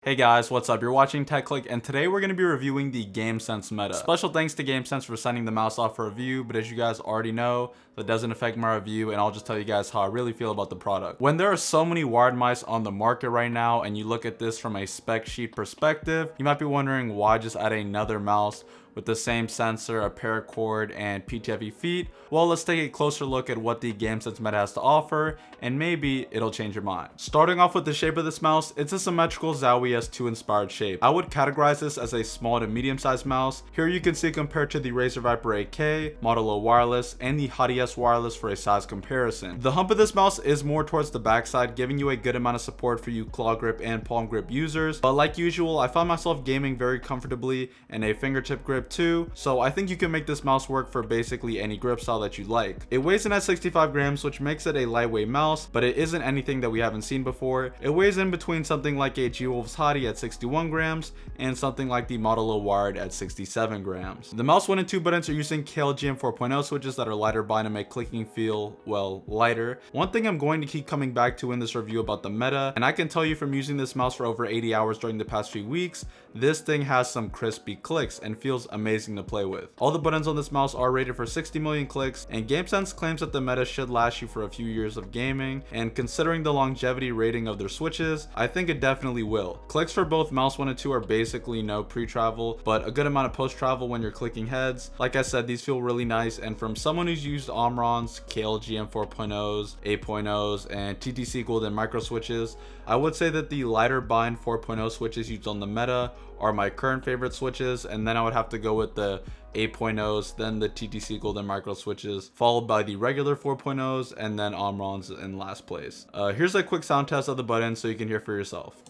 Hey guys, what's up? You're watching Clique, and today we're going to be reviewing the Gamesense meta. Special thanks to Gamesense for sending the mouse off for review, but as you guys already know, that doesn't affect my review, and I'll just tell you guys how I really feel about the product. When there are so many wired mice on the market right now, and you look at this from a spec sheet perspective, you might be wondering why just add another mouse with the same sensor, a paracord, and PTFE feet. Well, let's take a closer look at what the Gamesense meta has to offer, and maybe it'll change your mind. Starting off with the shape of this mouse, it's a symmetrical Zowie S2 inspired shape. I would categorize this as a small to medium sized mouse. Here you can see compared to the Razer Viper 8K, Model O wireless, and the Hottie S wireless for a size comparison. The hump of this mouse is more towards the backside, giving you a good amount of support for you claw grip and palm grip users. But like usual, I found myself gaming very comfortably in a fingertip grip too, so I think you can make this mouse work for basically any grip style that you like. It weighs in at 65 grams, which makes it a lightweight mouse, but it isn't anything that we haven't seen before. It weighs in between something like a G-Wolf's Hottie at 61 grams and something like the Model O wired at 67 grams. The mouse 1 and 2 buttons are using KLGM 4.0 switches that are lighter bind to make clicking feel, well, lighter. One thing I'm going to keep coming back to in this review about the meta, and I can tell you from using this mouse for over 80 hours during the past few weeks, this thing has some crispy clicks and feels amazing to play with. All the buttons on this mouse are rated for 60 million clicks, and Gamesense claims that the meta should last you for a few years of gaming, and considering the longevity rating of their switches, I think it definitely will. Clicks for both mouse 1 and 2 are basically no pre-travel, but a good amount of post-travel when you're clicking heads. Like I said, these feel really nice, and from someone who's used Omrons, KLGM 4.0s, 8.0s, and TTC Golden micro switches, I would say that the lighter bind 4.0 switches used on the meta are my current favorite switches, and then I would have to go with the 8.0s, then the TTC Golden micro switches, followed by the regular 4.0s, and then Omrons in last place. Here's a quick sound test of the button so you can hear for yourself.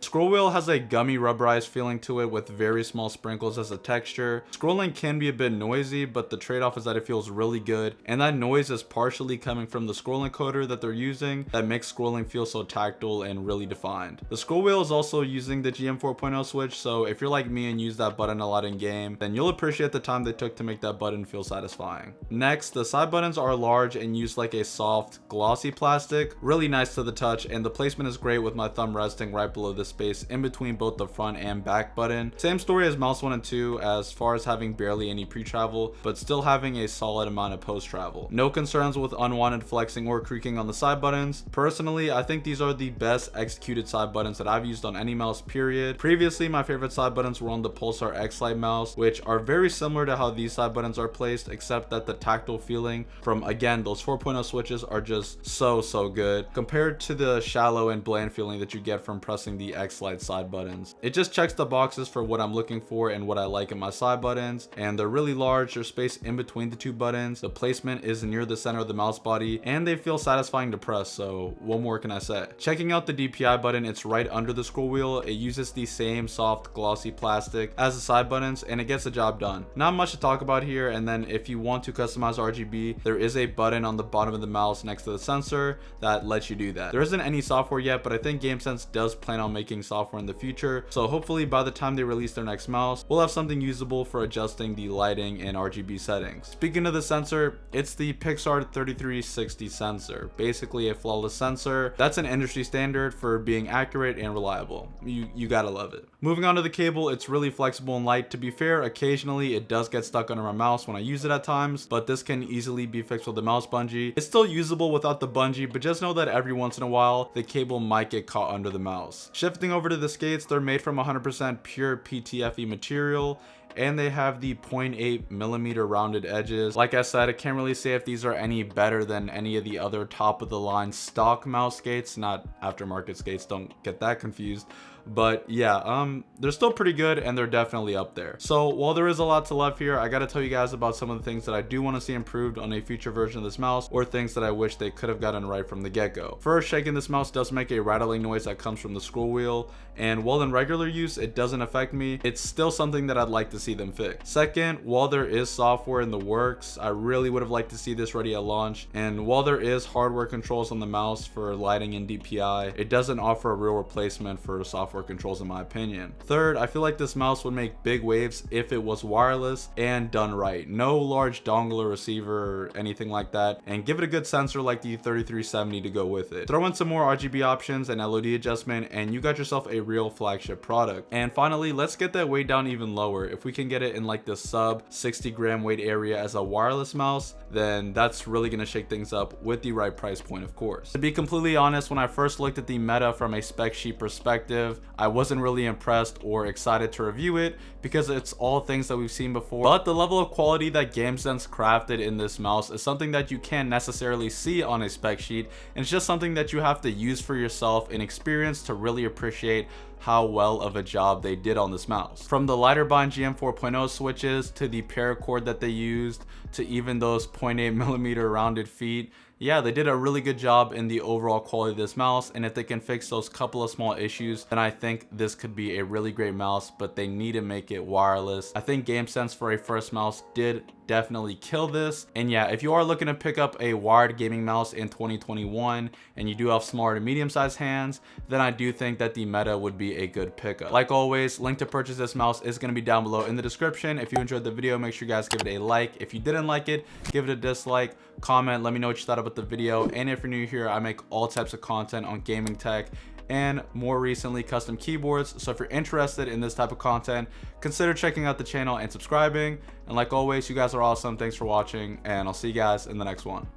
Scroll wheel has a gummy rubberized feeling to it with very small sprinkles as a texture. Scrolling can be a bit noisy, but the trade-off is that it feels really good, and that noise is partially coming from the scroll encoder that they're using that makes scrolling feel so tactile and really defined. The scroll wheel is also using the GM 4.0 switch, so if you're like me and use that button a lot in game, then you'll appreciate the time they took to make that button feel satisfying. Next, the side buttons are large and used like a soft, glossy plastic, really nice to the touch, and the placement is great with my thumb resting right below the space in between both the front and back button. Same story as mouse 1 and 2 as far as having barely any pre-travel, but still having a solid amount of post-travel. No concerns with unwanted flexing or creaking on the side buttons. Personally, I think these are the best executed side buttons that I've used on any mouse, period. Previously, my favorite side buttons were on the Pulsar X-Lite mouse, which are very similar to how these side buttons are placed, except that the tactile feeling from, again, those 4.0 switches are just so good compared to the shallow and bland feeling that you get from pressing the X-Lite side buttons. It just checks the boxes for what I'm looking for and what I like in my side buttons, and they're really large. There's space in between the two buttons, the placement is near the center of the mouse body, and they feel satisfying to press, so what more can I say? Checking out the DPI button, it's right under the scroll wheel. It uses the same soft glossy plastic as the side buttons, and it gets the job done. Not much to talk about here, and then if you want to customize RGB, there is a button on the bottom of the mouse next to the sensor that lets you do that. There isn't any software yet, but I think Gamesense does plan on making software in the future, so hopefully by the time they release their next mouse, we'll have something usable for adjusting the lighting and RGB settings. Speaking of the sensor, it's the Pixar 3360 sensor, basically a flawless sensor. That's an industry standard for being accurate and reliable. You gotta love it. Moving on to the cable, it's really flexible and light. To be fair, occasionally it does get stuck under my mouse when I use it at times, but this can easily be fixed with the mouse bungee. It's still usable without the bungee, but just know that every once in a while the cable might get caught under the mouse. Shifting over to the skates, they're made from 100% pure PTFE material, and they have the 0.8 millimeter rounded edges. Like I said, I can't really say if these are any better than any of the other top of the line stock mouse skates, not aftermarket skates, don't get that confused. But yeah, they're still pretty good and they're definitely up there. So while there is a lot to love here, I gotta tell you guys about some of the things that I do want to see improved on a future version of this mouse, or things that I wish they could have gotten right from the get-go. First, shaking this mouse does make a rattling noise that comes from the scroll wheel, and while in regular use it doesn't affect me, it's still something that I'd like to see them fix. Second, while there is software in the works, I really would have liked to see this ready at launch, and while there is hardware controls on the mouse for lighting and DPI, it doesn't offer a real replacement for software controls in my opinion. Third, I feel like this mouse would make big waves if it was wireless and done right. No large dongle or receiver or anything like that, and give it a good sensor like the 3370 to go with it. Throw in some more RGB options and LOD adjustment and you got yourself a real flagship product. And finally, let's get that weight down even lower. If we can get it in like the sub 60 gram weight area as a wireless mouse, then that's really gonna shake things up with the right price point, of course. To be completely honest, when I first looked at the meta from a spec sheet perspective, I wasn't really impressed or excited to review it because it's all things that we've seen before. But the level of quality that Gamesense crafted in this mouse is something that you can't necessarily see on a spec sheet, and it's just something that you have to use for yourself and experience to really appreciate how well of a job they did on this mouse. From the lighter bind GM 4.0 switches to the paracord that they used to even those 0.8mm rounded feet, yeah, they did a really good job in the overall quality of this mouse, and if they can fix those couple of small issues, then I think this could be a really great mouse, but they need to make it wireless. I think Gamesense for a first mouse did definitely kill this. And yeah, if you are looking to pick up a wired gaming mouse in 2021 and you do have small to medium sized hands, then I do think that the Meta would be a good pickup. Like always, link to purchase this mouse is going to be down below in the description. If you enjoyed the video, make sure you guys give it a like. If you didn't like it, give it a dislike, comment, let me know what you thought about the video. And if you're new here, I make all types of content on gaming tech and more recently custom keyboards. So if you're interested in this type of content, consider checking out the channel and subscribing. And like always, you guys are awesome. Thanks for watching, and I'll see you guys in the next one.